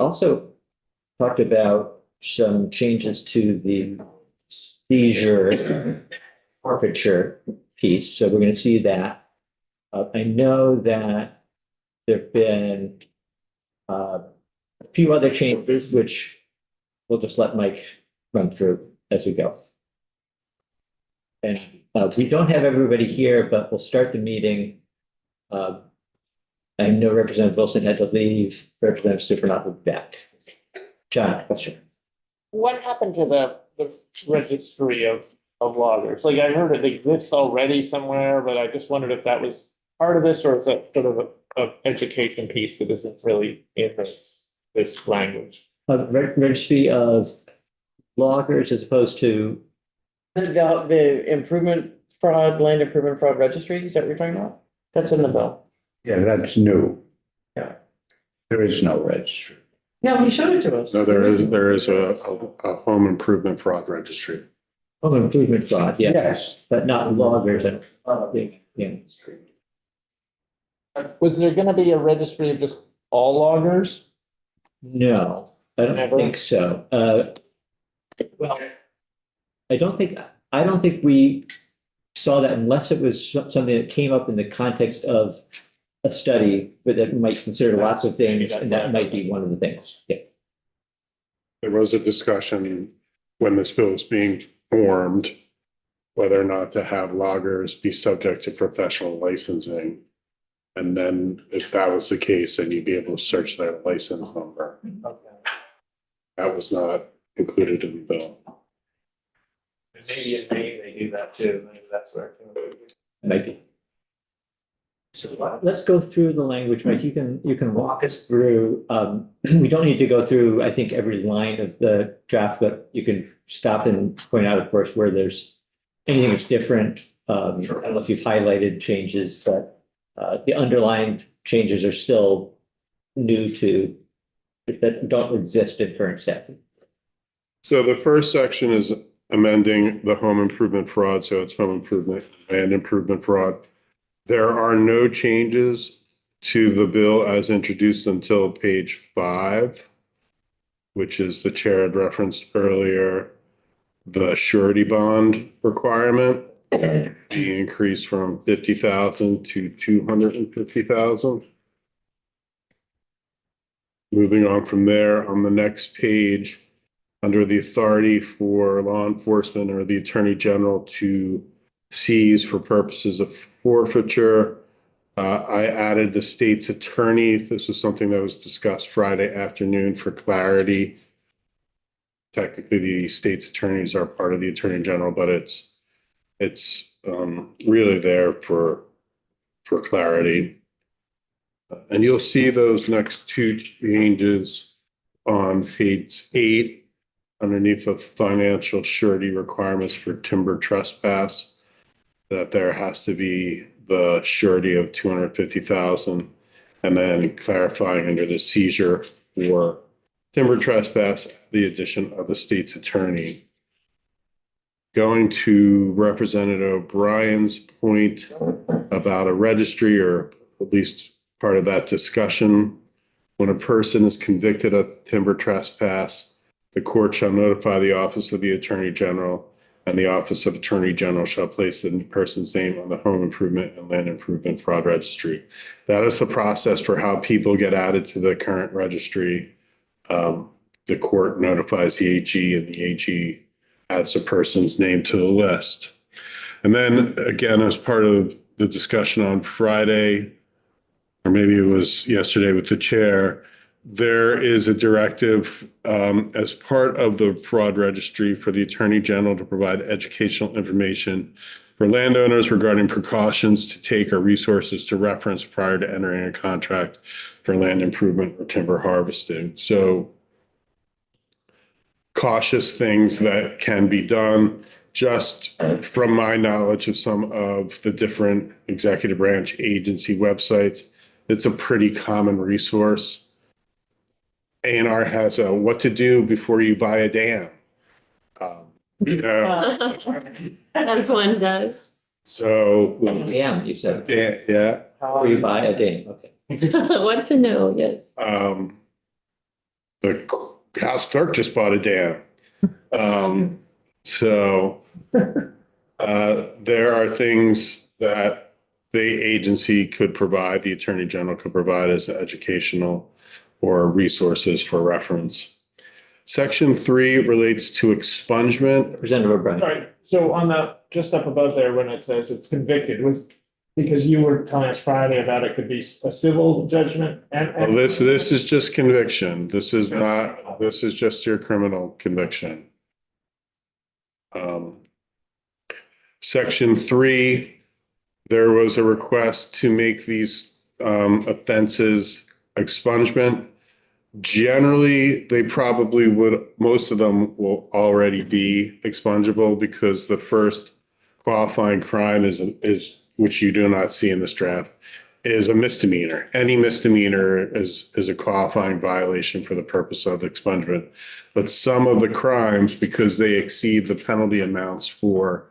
also talked about some changes to the seizure forfeiture piece, so we're gonna see that. I know that there've been a few other changes, which we'll just let Mike run through as we go. And we don't have everybody here, but we'll start the meeting. I know Representative Wilson had to leave, Representative Supernaut will be back. John, question. What happened to the registry of loggers? Like, I heard it exists already somewhere, but I just wondered if that was part of this, or is that sort of a education piece that isn't really in this language? Registry of loggers as opposed to, The improvement fraud, land improvement fraud registry, is that what you're talking about? That's in the bill. Yeah, that's new. Yeah. There is no registry. Yeah, he showed it to us. No, there is a home improvement fraud registry. home improvement fraud, yeah, Yes. but not loggers and, yeah. Was there gonna be a registry of just all loggers? No, I don't Never? think so. Well, I don't think we saw that unless it was something that came up in the context of a study, but that might consider lots of things, and that might be one of the things, yeah. There was a discussion when this bill was being formed, whether or not to have loggers be subject to professional licensing. And then if that was the case, then you'd be able to search their license number. That was not included in the bill. Maybe in Maine they do that too, maybe that's where. Maybe. So let's go through the language, Mike. You can walk us through. We don't need to go through, I think, every line of the draft, but you can stop and point out, of course, where there's anything that's different. I don't know if you've highlighted changes, but the underlined changes are still new to, that don't exist in current statute. So the first section is amending the home improvement fraud, so it's home improvement and improvement fraud. There are no changes to the bill as introduced until page 5, which is the chair had referenced earlier, the surety bond requirement being increased from 50,000 to 250,000. Moving on from there, on the next page, under the authority for law enforcement or the attorney general to seize for purposes of forfeiture, I added the state's attorney. This was something that was discussed Friday afternoon for clarity. Technically, the state's attorneys are part of the attorney general, but it's really there for clarity. And you'll see those next two changes on page 8 underneath the financial surety requirements for timber trespass, that there has to be the surety of 250,000, and then clarifying under the seizure for timber trespass, the addition of the state's attorney. Going to Representative O'Brien's point about a registry, or at least part of that discussion, when a person is convicted of timber trespass, the court shall notify the office of the attorney general, and the office of attorney general shall place the person's name on the home improvement and land improvement fraud registry. That is the process for how people get added to the current registry. The court notifies the AG, and the AG adds the person's name to the list. And then again, as part of the discussion on Friday, or maybe it was yesterday with the chair, there is a directive as part of the fraud registry for the attorney general to provide educational information for landowners regarding precautions to take or resources to reference prior to entering a contract for land improvement or timber harvesting. So cautious things that can be done. Just from my knowledge of some of the different executive branch agency websites, it's a pretty common resource. A&R has a what to do before you buy a dam. You know, As one does. so Yeah, you said, yeah. before you buy a dam, okay. What to know, yes. the House clerk just bought a dam. So there are things that the agency could provide, the Attorney General could provide as educational or resources for reference. Section 3 relates to expungement. Representative O'Brien. Sorry, so on the, just up above there, when it says it's convicted, was, because you were telling us Friday about it could be a civil judgment Well, and. this is just conviction. This is not, this is just your criminal conviction. Section 3, there was a request to make these offenses expungement. Generally, they probably would, most of them will already be expungible because the first qualifying crime is, which you do not see in this draft, is a misdemeanor. Any misdemeanor is a qualifying violation for the purpose of expungement. But some of the crimes, because they exceed the penalty amounts for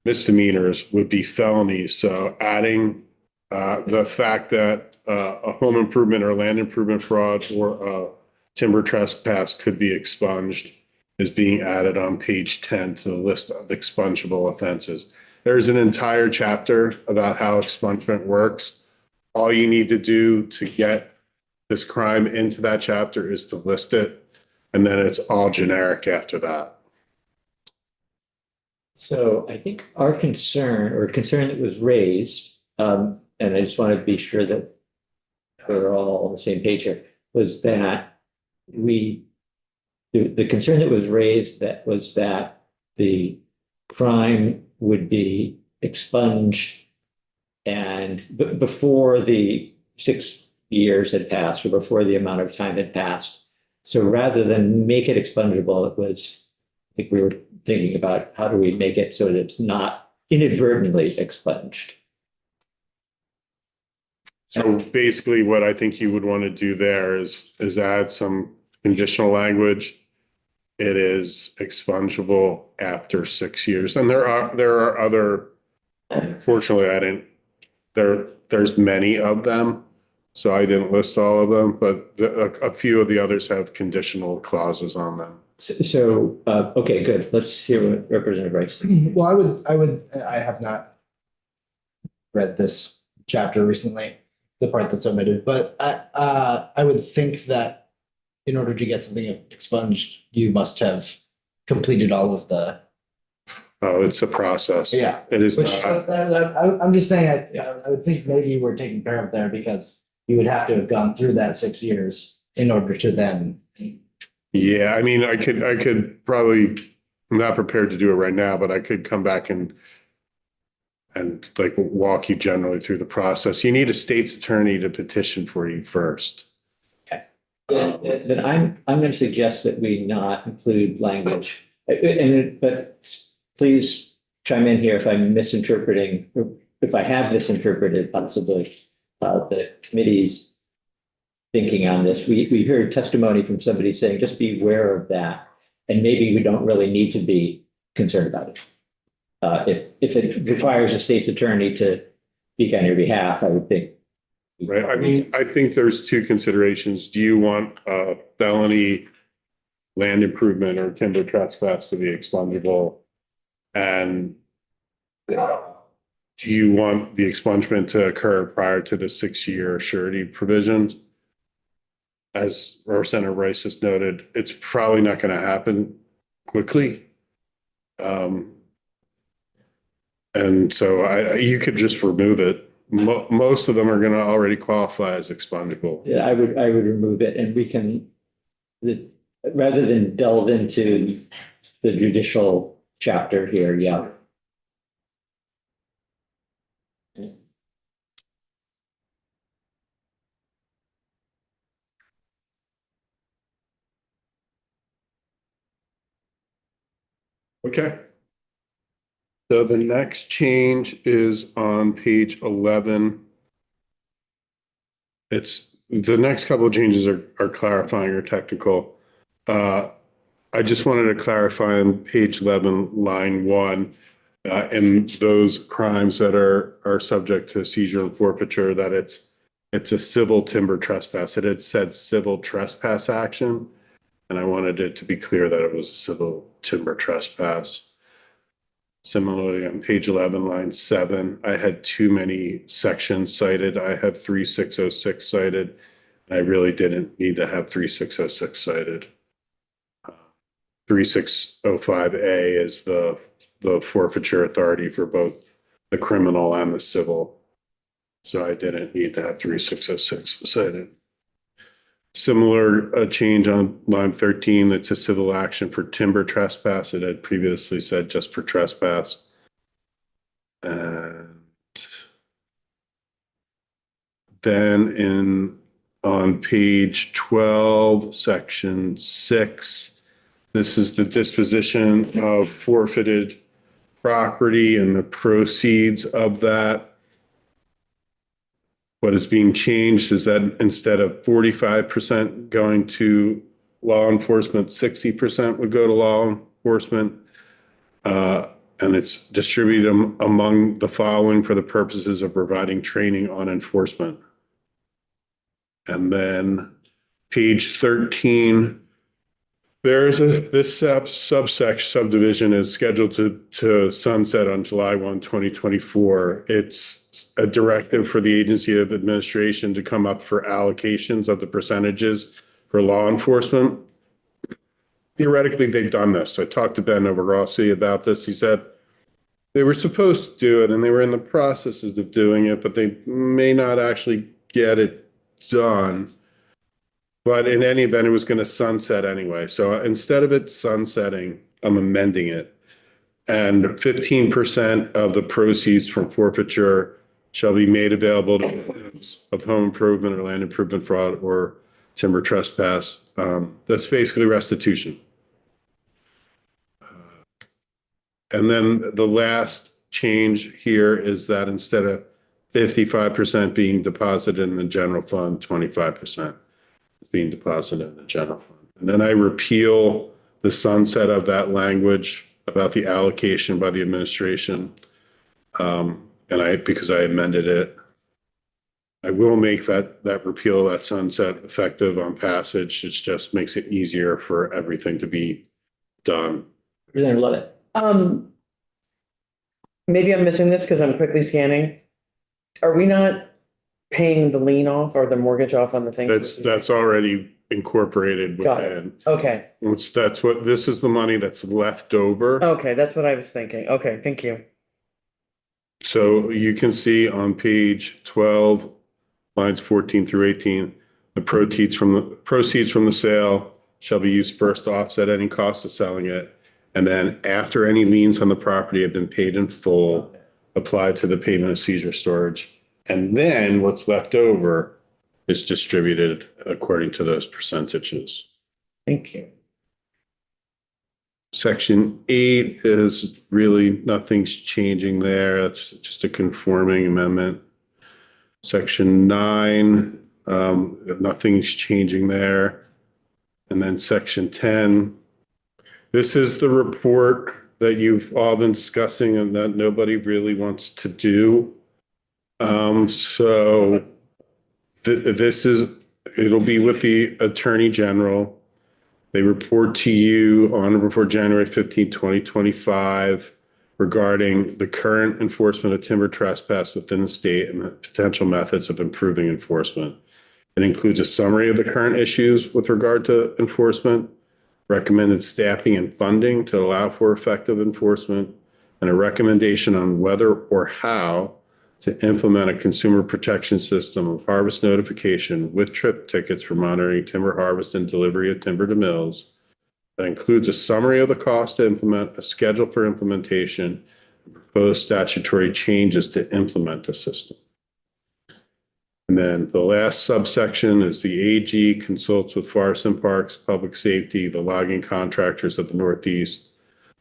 misdemeanors, would be felonies. So adding the fact that a home improvement or land improvement fraud or a timber trespass could be expunged is being added on page 10 to the list of expungible offenses. There's an entire chapter about how expungement works. All you need to do to get this crime into that chapter is to list it, and then it's all generic after that. So I think our concern or concern that was raised, and I just want to be sure that we're all on the same page here, was that the concern that was raised that was that the crime would be expunged and before the 6 years had passed or before the amount of time had passed. So rather than make it expungible, it was, I think we were thinking about how do we make it so that it's not inadvertently expunged. So basically what I think you would want to do there is add some conditional language. It is expungible after 6 years. And there are other, fortunately, there's many of them. So I didn't list all of them, but a few of the others have conditional clauses on them. So, okay, good. Let's hear what Representative Rice. Well, I have not read this chapter recently, the part that's omitted, but I would think that in order to get something expunged, you must have completed all of the. Oh, it's a process. Yeah. It is Which, not. I'm just saying, I would think maybe we're taken care of there because you would have to have gone through that 6 years in order to then. Yeah, I mean, I could probably, I'm not prepared to do it right now, but I could come back and like walk you generally through the process. You need a state's attorney to petition for you first. Then I'm going to suggest that we not include language. But please chime in here if I'm misinterpreting, or if I have misinterpreted possibly the committee's thinking on this. We heard testimony from somebody saying, just be aware of that. And maybe we don't really need to be concerned about it. If it requires a state's attorney to speak on your behalf, I would think. Right, I mean, I think there's two considerations. Do you want a felony land improvement or timber trespass to be expungable? And do you want the expungement to occur prior to the 6-year surety provisions? As Representative Rice just noted, it's probably not going to happen quickly. And so you could just remove it. Most of them are going to already qualify as expungable. Yeah, I would remove it, and we can, rather than delve into the judicial chapter here, yeah. Okay. So the next change is on page 11. It's the next couple of changes are clarifying or technical. I just wanted to clarify on page 11, line 1, and those crimes that are subject to seizure and forfeiture, that it's a civil timber trespass. It had said civil trespass action. And I wanted it to be clear that it was a civil timber trespass. Similarly, on page 11, line 7, I had too many sections cited. I have 3606 cited. I really didn't need to have 3606 cited. 3605A is the forfeiture authority for both the criminal and the civil. So I didn't need to have 3606 cited. Similar change on line 13, it's a civil action for timber trespass. It had previously said just for trespass. And then on page 12, section 6, this is the disposition of forfeited property and the proceeds of that. What is being changed is that instead of 45% going to law enforcement, 60% would go to law enforcement. And it's distributed among the following for the purposes of providing training on enforcement. And then page 13, this subdivision is scheduled to sunset on July 1, 2024. It's a directive for the Agency of Administration to come up for allocations of the percentages for law enforcement. Theoretically, they've done this. I talked to Ben Overrossi about this. He said they were supposed to do it and they were in the processes of doing it, but they may not actually get it done. But in any event, it was going to sunset anyway. So instead of it sunsetting, I'm amending it. And 15% of the proceeds from forfeiture shall be made available to victims of home improvement or land improvement fraud or timber trespass. That's basically restitution. And then the last change here is that instead of 55% being deposited in the general fund, 25% is being deposited in the general fund. And then I repeal the sunset of that language about the allocation by the administration. Because I amended it, I will make that repeal, that sunset effective on passage. It just makes it easier for everything to be done. Really love it. Maybe I'm missing this because I'm quickly scanning. Are we not paying the lien off or the mortgage off on the thing? That's already incorporated Got it. within. Okay, This is the money that's left over. okay, that's what I was thinking. Okay, thank you. So you can see on page 12, lines 14 through 18, the proceeds from the sale shall be used first to offset any cost of selling it. And then after any liens on the property have been paid in full, applied to the payment of seizure storage. And then what's left over is distributed according to those percentages. Thank you. Section 8 is really nothing's changing there. That's just a conforming amendment. Section 9, nothing's changing there. And then section 10, this is the report that you've all been discussing and that nobody really wants to do. It'll be with the Attorney General. They report to you before January 15, 2025 regarding the current enforcement of timber trespass within the state and the potential methods of improving enforcement. It includes a summary of the current issues with regard to enforcement, recommended staffing and funding to allow for effective enforcement, and a recommendation on whether or how to implement a consumer protection system of harvest notification with trip tickets for monitoring timber harvest and delivery of timber to mills. That includes a summary of the cost to implement, a schedule for implementation, and proposed statutory changes to implement the system. And then the last subsection is the AG consults with Forests and Parks, Public Safety, the logging contractors of the Northeast,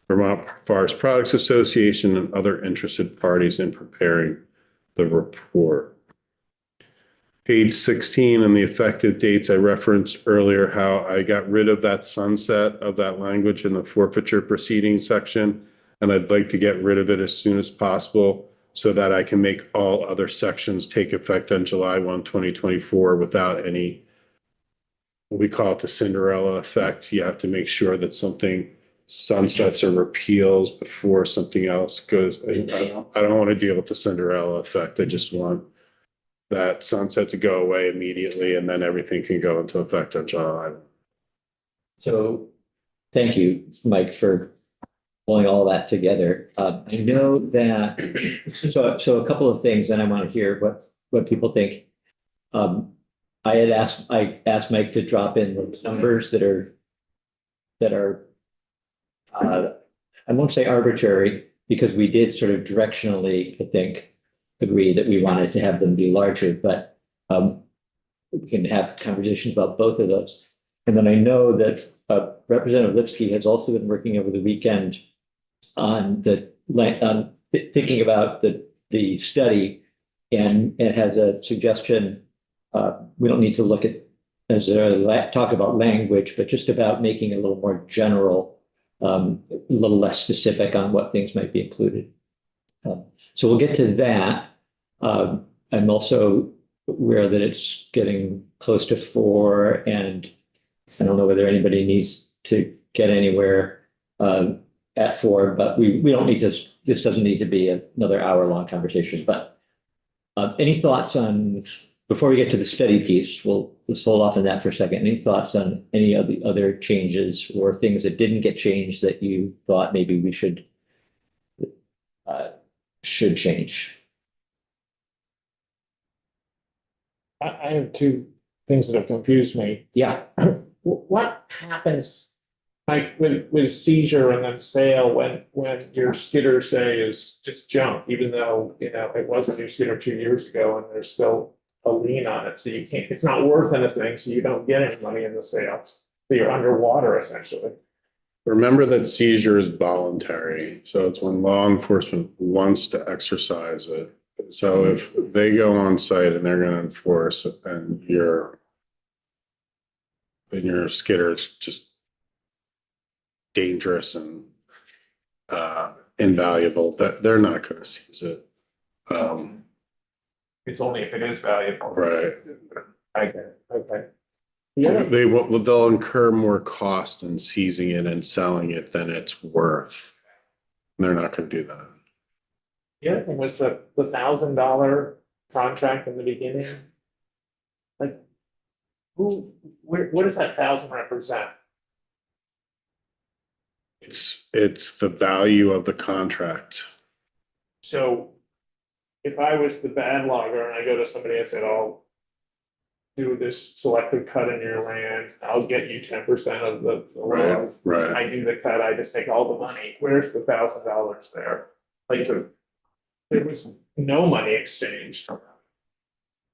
Vermont Forest Products Association, and other interested parties in preparing the report. Page 16 and the effective dates I referenced earlier, how I got rid of that sunset of that language in the forfeiture proceedings section, and I'd like to get rid of it as soon as possible so that I can make all other sections take effect on July 1, 2024 without any we call it the Cinderella effect. You have to make sure that something sunsets or repeals before something else goes. I don't want to deal with the Cinderella effect. I just want that sunset to go away immediately and then everything can go into effect on July. So, thank you, Mike, for pulling all that together. I know that, so a couple of things, and I want to hear what people think. I asked Mike to drop in those numbers that are, I won't say arbitrary, because we did sort of directionally, I think, agree that we wanted to have them be larger, but we can have conversations about both of those. And then I know that Representative Lipsky has also been working over the weekend on thinking about the study, and it has a suggestion. We don't need to look at talk about language, but just about making it a little more general, a little less specific on what things might be included. So we'll get to that. I'm also aware that it's getting close to 4, and I don't know whether anybody needs to get anywhere at 4, but we don't need to, this doesn't need to be another hour-long conversation. But any thoughts on, before we get to the study piece, let's hold off on that for a second. Any thoughts on any of the other changes or things that didn't get changed that you thought maybe we should change? I have two things that have confused me. Yeah. What happens, like with seizure and then sale when your skidder, say, is just junk, even though, it was a new skidder 2 years ago and there's still a lien on it, so you can't, it's not worth anything, so you don't get any money in the sale. So you're underwater essentially. Remember that seizure is voluntary, so it's when law enforcement wants to exercise it. So if they go on site and they're going to enforce it, and your skidder is just dangerous and invaluable, that they're not going to seize it. It's only if it is valuable. Right. I get it. Okay. The other, They'll incur more cost in seizing it and selling it than it's worth. They're not going to do that. the other thing was the $1,000 contract in the beginning. Like, what does that 1,000 represent? It's the value of the contract. So if I was the bad logger and I go to somebody and said, I'll do this selective cut in your land, I'll get you 10% of the land. Right. I do the cut, I just take all the money. Where's the $1,000 there? Like there was no money exchanged.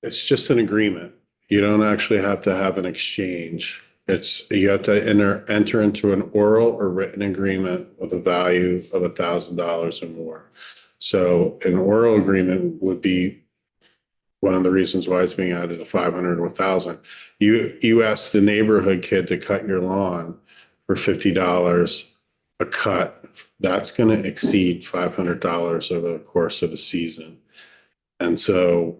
It's just an agreement. You don't actually have to have an exchange. You have to enter into an oral or written agreement with a value of $1,000 or more. So an oral agreement would be one of the reasons why it's being added to 500 or 1,000. You ask the neighborhood kid to cut your lawn for $50 a cut. That's going to exceed $500 over the course of a season. And so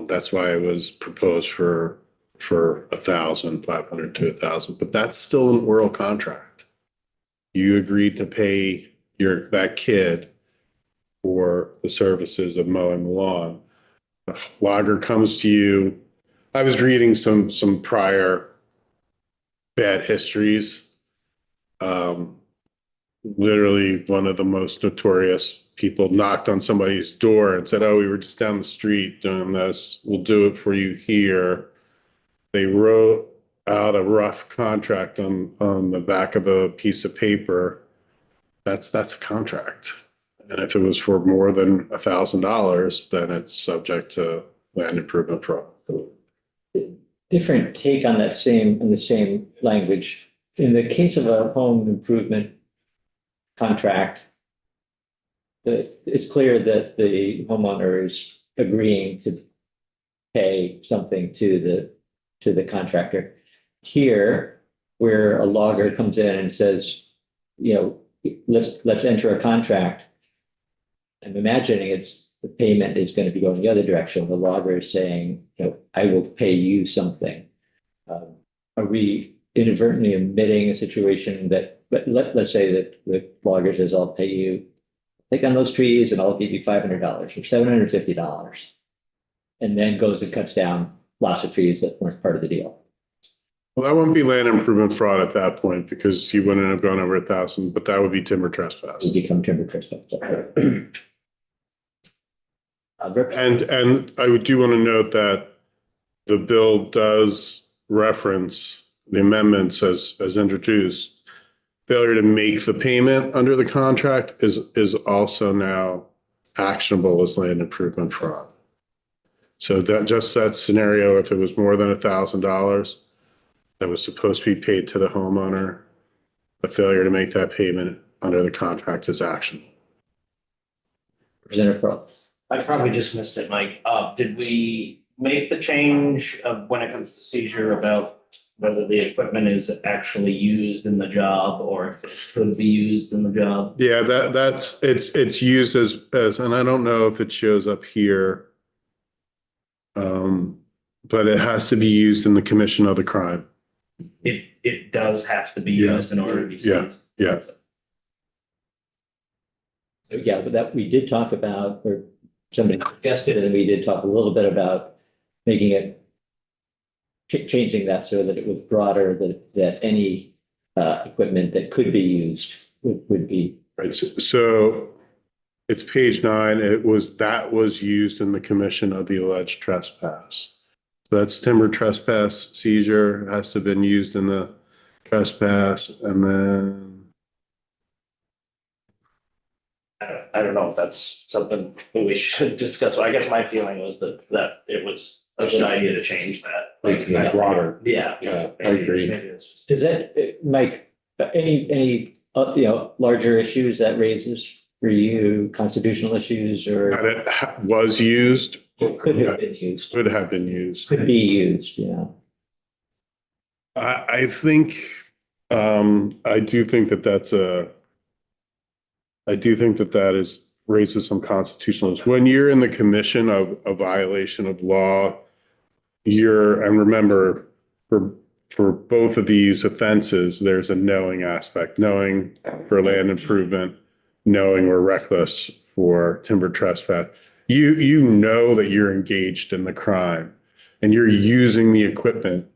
that's why it was proposed for 1,000, 500 to 1,000, but that's still an oral contract. You agreed to pay that kid for the services of mowing the lawn. A logger comes to you. I was reading some prior bad histories. Literally one of the most notorious people knocked on somebody's door and said, "Oh, we were just down the street doing this. We'll do it for you here." They wrote out a rough contract on the back of a piece of paper. That's a contract. And if it was for more than $1,000, then it's subject to land improvement fraud. Different take on the same language. In the case of a home improvement contract, it's clear that the homeowner is agreeing to pay something to the contractor. Here, where a logger comes in and says, let's enter a contract, I'm imagining the payment is going to be going the other direction. The logger is saying, I will pay you something. Are we inadvertently omitting a situation that, but let's say that the logger says, I'll pay you, take on those trees and I'll give you $500 or $750. And then goes and cuts down lots of trees that weren't part of the deal. Well, that wouldn't be land improvement fraud at that point because he wouldn't have gone over 1,000, but that would be timber trespass. It become timber trespass. And I do want to note that the bill does reference the amendments as introduced. Failure to make the payment under the contract is also now actionable as land improvement fraud. So that just that scenario, if it was more than $1,000 that was supposed to be paid to the homeowner, a failure to make that payment under the contract is action. Representative Pearl. I probably just missed it, Mike. Did we make the change of when it comes to seizure about whether the equipment is actually used in the job or if it could be used in the job? Yeah, it's used as, and I don't know if it shows up here. But it has to be used in the commission of the crime. It does have to be Yeah. used in order to be Yeah. seized. Yeah. So, yeah, but that we did talk about, or somebody suggested, and we did talk a little bit about making it, changing that so that it was broader, that any equipment that could be used would be. Right. So it's page 9. That was used in the commission of the alleged trespass. So that's timber trespass seizure has to have been used in the trespass, and then I don't know if that's something that we should discuss. I guess my feeling was that it was a good idea to change that. Like, yeah. Broader. Yeah. Yeah, I agree. Does that, Mike, any larger issues that raises for you, constitutional issues, or and it was used, could have been used? could have been used. Could be used, yeah. I think, I do think that raises some constitutional issues. When you're in the commission of a violation of law, and remember, for both of these offenses, there's a knowing aspect, knowing for land improvement, knowing or reckless for timber trespass. You know that you're engaged in the crime and you're using the equipment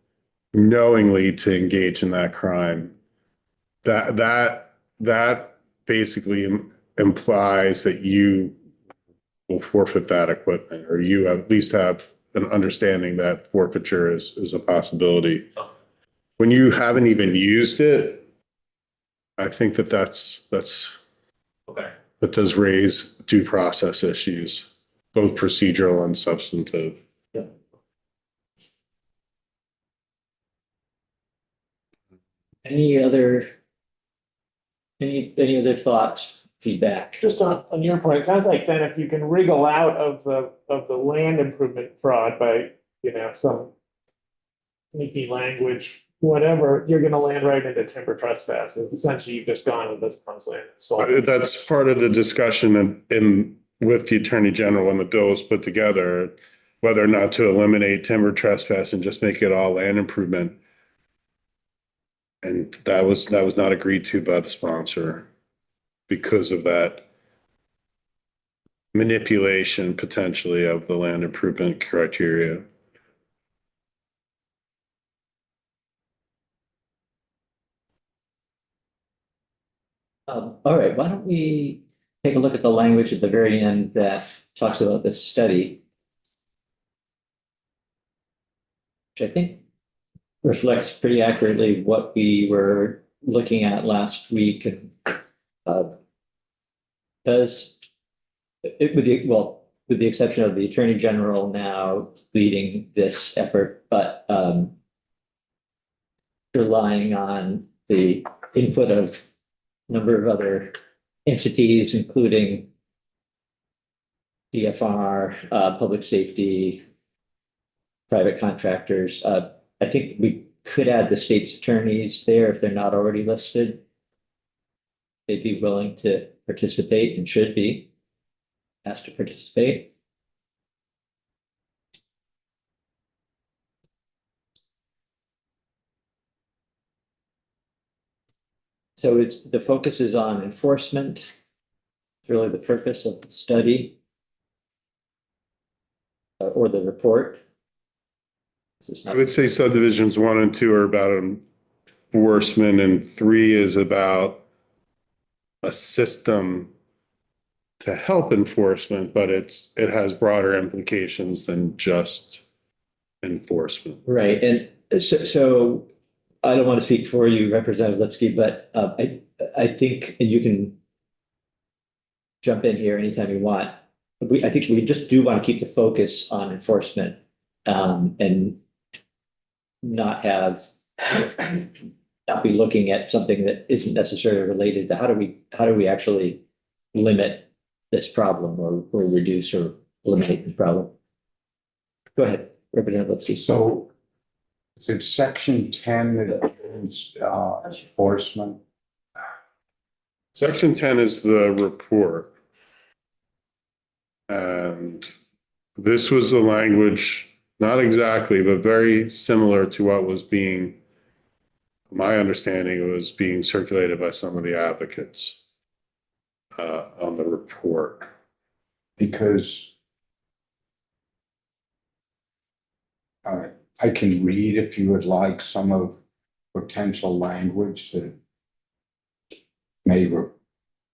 knowingly to engage in that crime. That basically implies that you will forfeit that equipment, or you at least have an understanding that forfeiture is a possibility. When you haven't even used it, I think that's Okay. that does raise due process issues, both procedural and substantive. Any other thoughts, feedback? Just on your point, it sounds like then if you can wriggle out of the land improvement fraud by, some sneaky language, whatever, you're gonna land right into timber trespasses. Essentially, you've just gone with this one's land. So That's part of the discussion with the Attorney General when the bill was put together, whether or not to eliminate timber trespass and just make it all land improvement. And that was not agreed to by the sponsor because of that manipulation potentially of the land improvement criteria. All right, why don't we take a look at the language at the very end that talks about this study, which I think reflects pretty accurately what we were looking at last week. And does it, with the exception of the Attorney General now leading this effort, but relying on the input of a number of other entities, including DFR, public safety, private contractors. I think we could add the state's attorneys there if they're not already listed. They'd be willing to participate and should be asked to participate. So it's, the focus is on enforcement. It's really the purpose of the study. Or the report. This is I not, would say subdivisions 1 and 2 are about enforcement, and 3 is about a system to help enforcement, but it has broader implications than just enforcement. right, and so I don't want to speak for you, Representative Lipsky, but I think, and you can jump in here anytime you want. I think we just do want to keep the focus on enforcement, and not have, not be looking at something that isn't necessarily related to how do we actually limit this problem or reduce or eliminate the problem? Go ahead, Representative Lipsky. So is it section 10 that is enforcement? Section 10 is the report. And this was the language, not exactly, but very similar to what was being, my understanding, it was being circulated by some of the advocates on the report. Because I can read, if you would like, some of potential language that may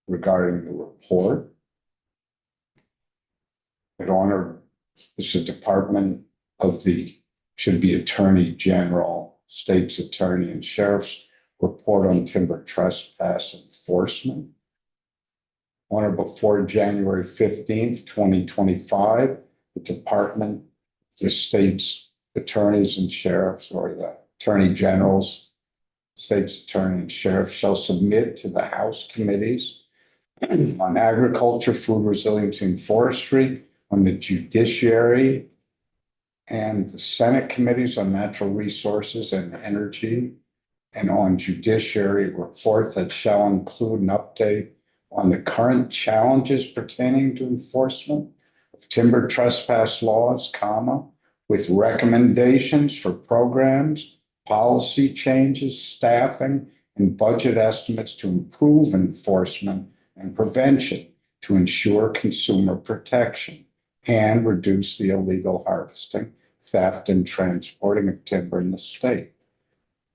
regarding the report. That honor, this is Department of the, should be Attorney General, State's Attorney and Sheriff's report on timber trespass enforcement. On or before January 15th, 2025, the Department, the state's attorneys and sheriffs, or the Attorney General's, State's Attorney and Sheriff shall submit to the House committees on agriculture, food resiliency and forestry, on the judiciary, and the Senate committees on natural resources and energy, and on judiciary report that shall include an update on the current challenges pertaining to enforcement of timber trespass laws, with recommendations for programs, policy changes, staffing, and budget estimates to improve enforcement and prevention to ensure consumer protection and reduce the illegal harvesting, theft, and transporting of timber in the state.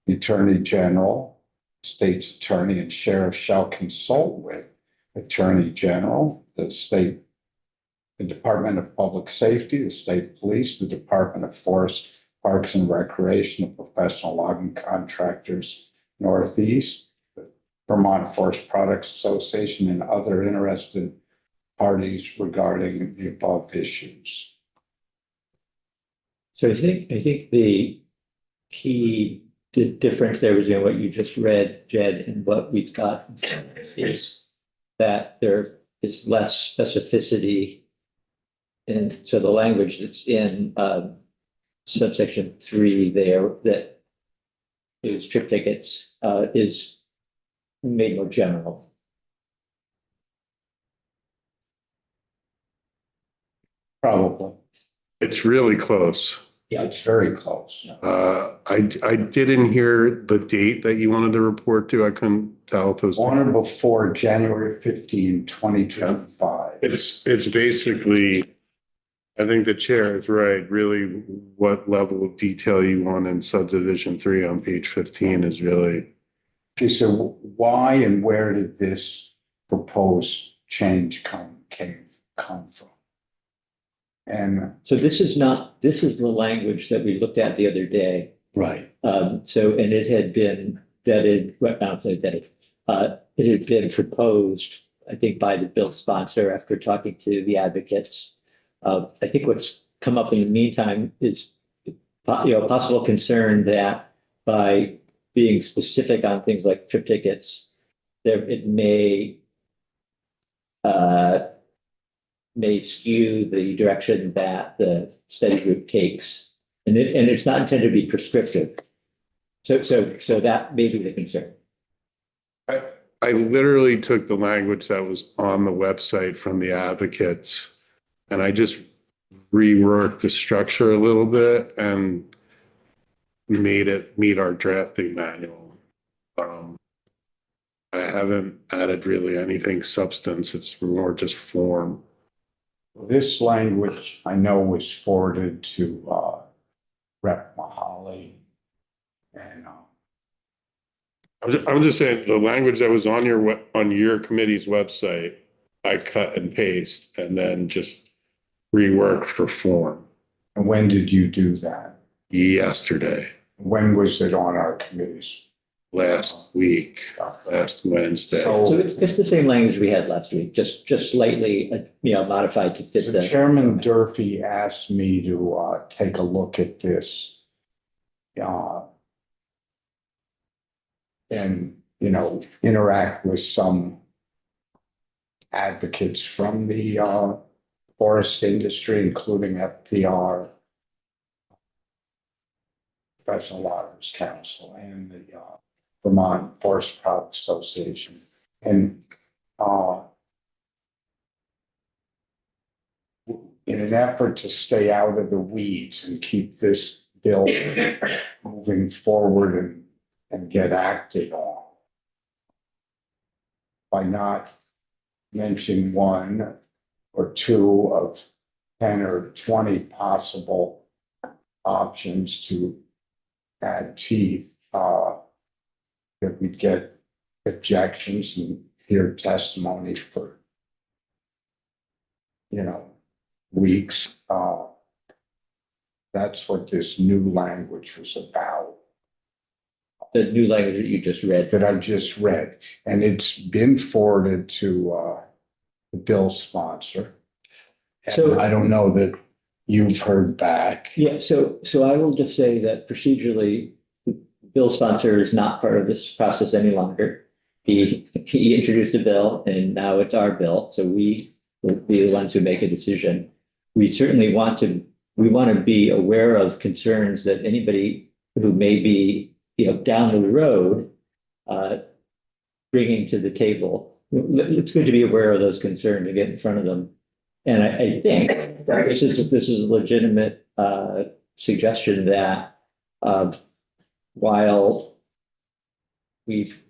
The Attorney General, State's Attorney, and Sheriff shall consult with Attorney General, the state, the Department of Public Safety, the State Police, the Department of Forest, Parks and Recreation, the Professional Logging Contractors Northeast, the Vermont Forest Products Association, and other interested parties regarding the above issues. So I think the key difference there between what you just read, Jed, and what we've got is that there is less specificity. And so the language that's in subsection 3 there that is trip tickets is made more general. Probably. It's really close. Yeah, it's very close. I didn't hear the date that you wanted to report to. I couldn't tell if it was. On or before January 15, 2025. It's basically, I think the chair is right. Really, what level of detail you want in subdivision 3 on page 15 is really. Okay, so why and where did this proposed change come from? And So this is the language that we looked at the other day. right, So, and it had been vetted, well, not vetted, it had been proposed, I think, by the bill sponsor after talking to the advocates. I think what's come up in the meantime is, possible concern that by being specific on things like trip tickets, there, it may skew the direction that the study group takes. And it's not intended to be prescriptive. So that may be the concern. I literally took the language that was on the website from the advocates and I just reworked the structure a little bit and made it meet our drafting manual. I haven't added really anything substance. It's more just form. This language I know was forwarded to Rep. Mahaly. And I'm just saying the language that was on on your committee's website, I cut and paste and then just reworked for form when did you do that? yesterday, When was it on our committees? last week, last Wednesday. So it's the same language we had last week, just slightly, modified to fit So the. Chairman Durfee asked me to take a look at this. And, interact with some advocates from the forest industry, including FPR, Professional Waters Council, and the Vermont Forest Products Association. And in an effort to stay out of the weeds and keep this bill moving forward and get acted on, by not mentioning one or two of 10 or 20 possible options to add teeth, that we'd get objections and hear testimony for, weeks. That's what this new language was about, The new language that you just read. that I just read. And it's been forwarded to the bill sponsor. So- And I don't know that you've heard back. Yeah, so I will just say that procedurally, the bill sponsor is not part of this process any longer. He introduced a bill and now it's our bill, so we will be the ones who make a decision. We certainly want to be aware of concerns that anybody who may be, down the road, bringing to the table. It's good to be aware of those concerns and get in front of them. And I think this is a legitimate suggestion that while we've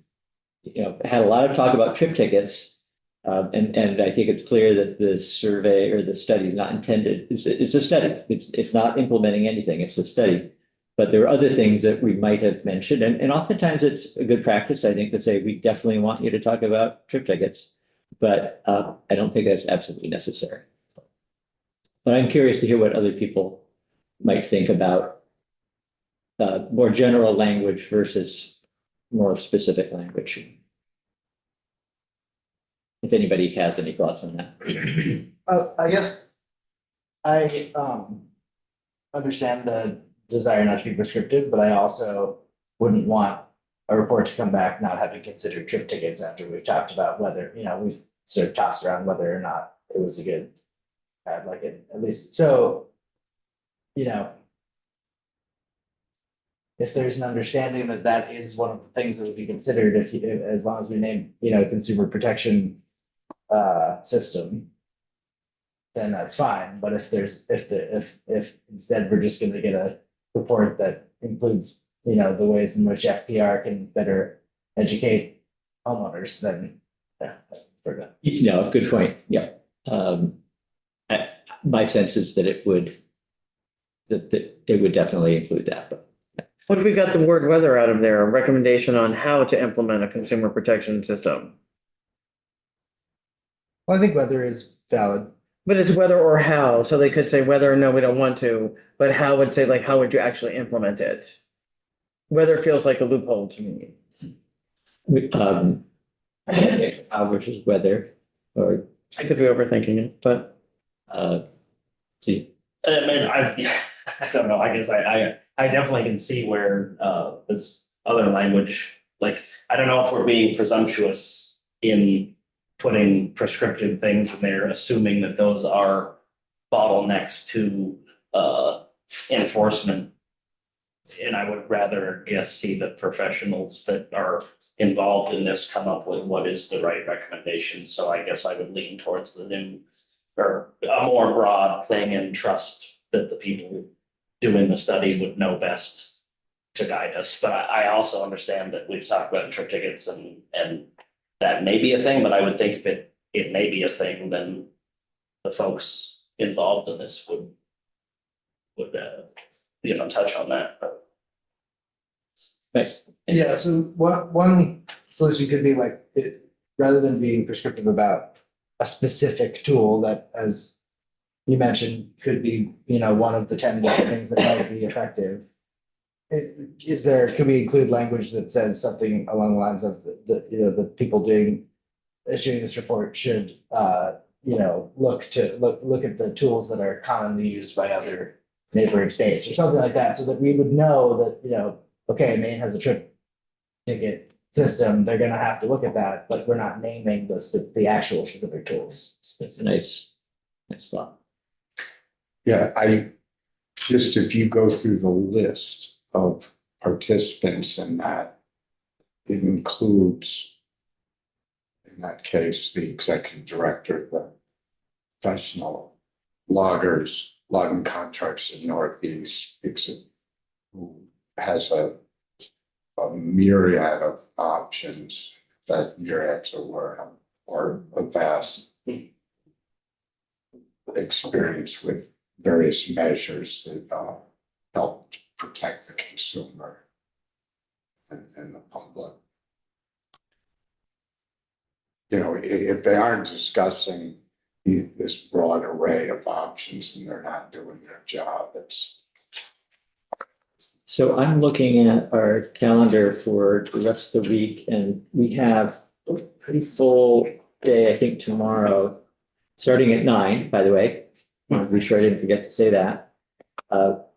had a lot of talk about trip tickets, and I think it's clear that the survey or the study is not intended. It's a study. It's not implementing anything. It's a study. But there are other things that we might have mentioned, and oftentimes it's a good practice, I think, to say we definitely want you to talk about trip tickets. But I don't think that's absolutely necessary. But I'm curious to hear what other people might think about more general language versus more specific language. If anybody has any thoughts on that. I guess I understand the desire not to be prescriptive, but I also wouldn't want a report to come back not having considered trip tickets after we've talked about whether, we've sort of tossed around whether or not it was a good, like it, at least, so, if there's an understanding that that is one of the things that would be considered as long as we name, consumer protection system, then that's fine. But if instead we're just gonna get a report that includes, the ways in which FPR can better educate homeowners, then yeah, we're good. Good point. Yeah. My sense is that it would definitely include that, but. What if we got the word weather out of there, a recommendation on how to implement a consumer protection system? Well, I think weather is valid. But it's whether or how, so they could say whether or no, we don't want to, but how would say like, how would you actually implement it? Weather feels like a loophole to me. How versus whether, or. I could be overthinking it, but. See. I mean, I don't know, I guess I definitely can see where this other language, like, I don't know if we're being presumptuous in putting prescriptive things in there, assuming that those are bottlenecks to enforcement. And I would rather see the professionals that are involved in this come up with what is the right recommendation. So I guess I would lean towards the new or a more broad thing and trust that the people doing the study would know best to guide us. But I also understand that we've talked about trip tickets and that may be a thing, but I would think if it may be a thing, then the folks involved in this would touch on that, but. Thanks. Yeah, so one solution could be like, rather than being prescriptive about a specific tool that, as you mentioned, could be, one of the 10 different things that might be effective. Could we include language that says something along the lines of the people issuing this report should, look at the tools that are commonly used by other neighboring states or something like that, so that we would know that, okay, Maine has a trip ticket system, they're gonna have to look at that, but we're not naming the actual specific tools. It's a nice thought. Yeah, if you go through the list of participants in that, it includes, in that case, the executive director, the professional loggers, logging contracts in Northeast, who has a myriad of options, that myriad's a word, or a vast experience with various measures that help to protect the consumer and the public. If they aren't discussing this broad array of options and they're not doing their job, So I'm looking at our calendar for the rest of the week, and we have a pretty full day, I think, tomorrow, starting at 9, by the way. I want to be sure I didn't forget to say that.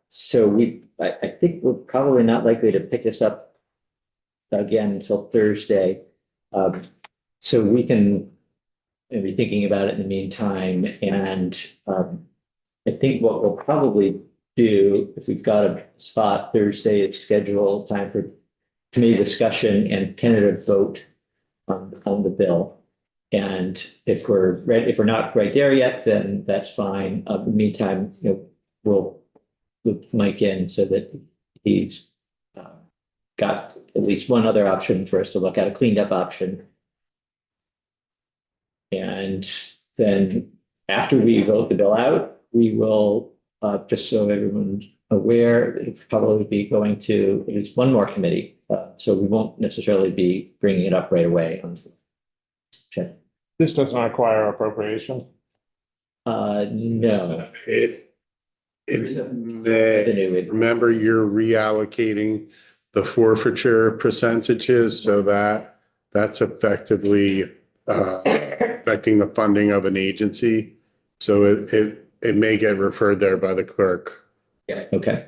So I think we're probably not likely to pick this up again until Thursday. So we can be thinking about it in the meantime. And I think what we'll probably do, if we've got a spot Thursday, is schedule time for committee discussion and tentative vote on the bill. And if we're not right there yet, then that's fine. In the meantime, we'll loop Mike in so that he's got at least one other option for us to look at, a cleaned up option. And then after we vote the bill out, we will, just so everyone's aware, it'll probably be going to at least one more committee. So we won't necessarily be bringing it up right away. Okay. This doesn't require appropriation. No. Remember, you're reallocating the forfeiture percentages, so that's effectively affecting the funding of an agency. So it may get referred there by the clerk. Yeah, okay.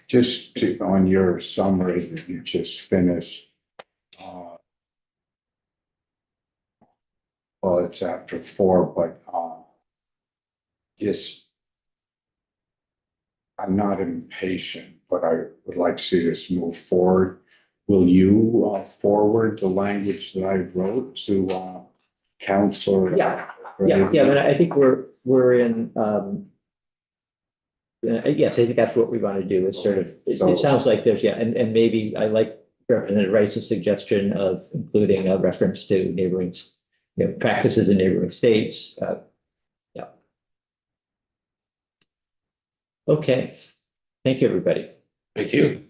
just on your summary that you just finished. Well, it's after 4, but just, I'm not impatient, but I would like to see this move forward. Will you forward the language that I wrote to council? Yeah, but I think we're in, yes, I think that's what we want to do is sort of, it sounds like there's, and maybe I like Representative Rice's suggestion of including a reference to neighboring, practices in neighboring states. Yeah. Okay. Thank you, everybody. Thank you.